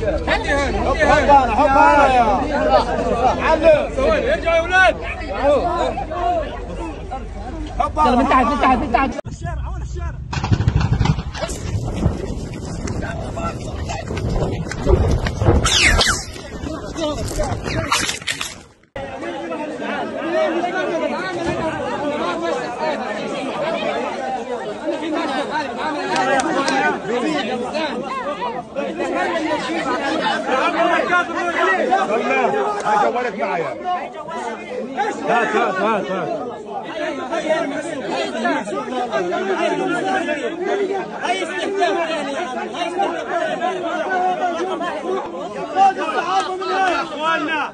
حب انا يا علم ثواني ارجعوا يا اولاد. يلا من تحت من تحت من تحت. الشارع وين الشارع؟ هات جوالك معايا. هات هات هات هات. هاي استخدام يا اخواننا.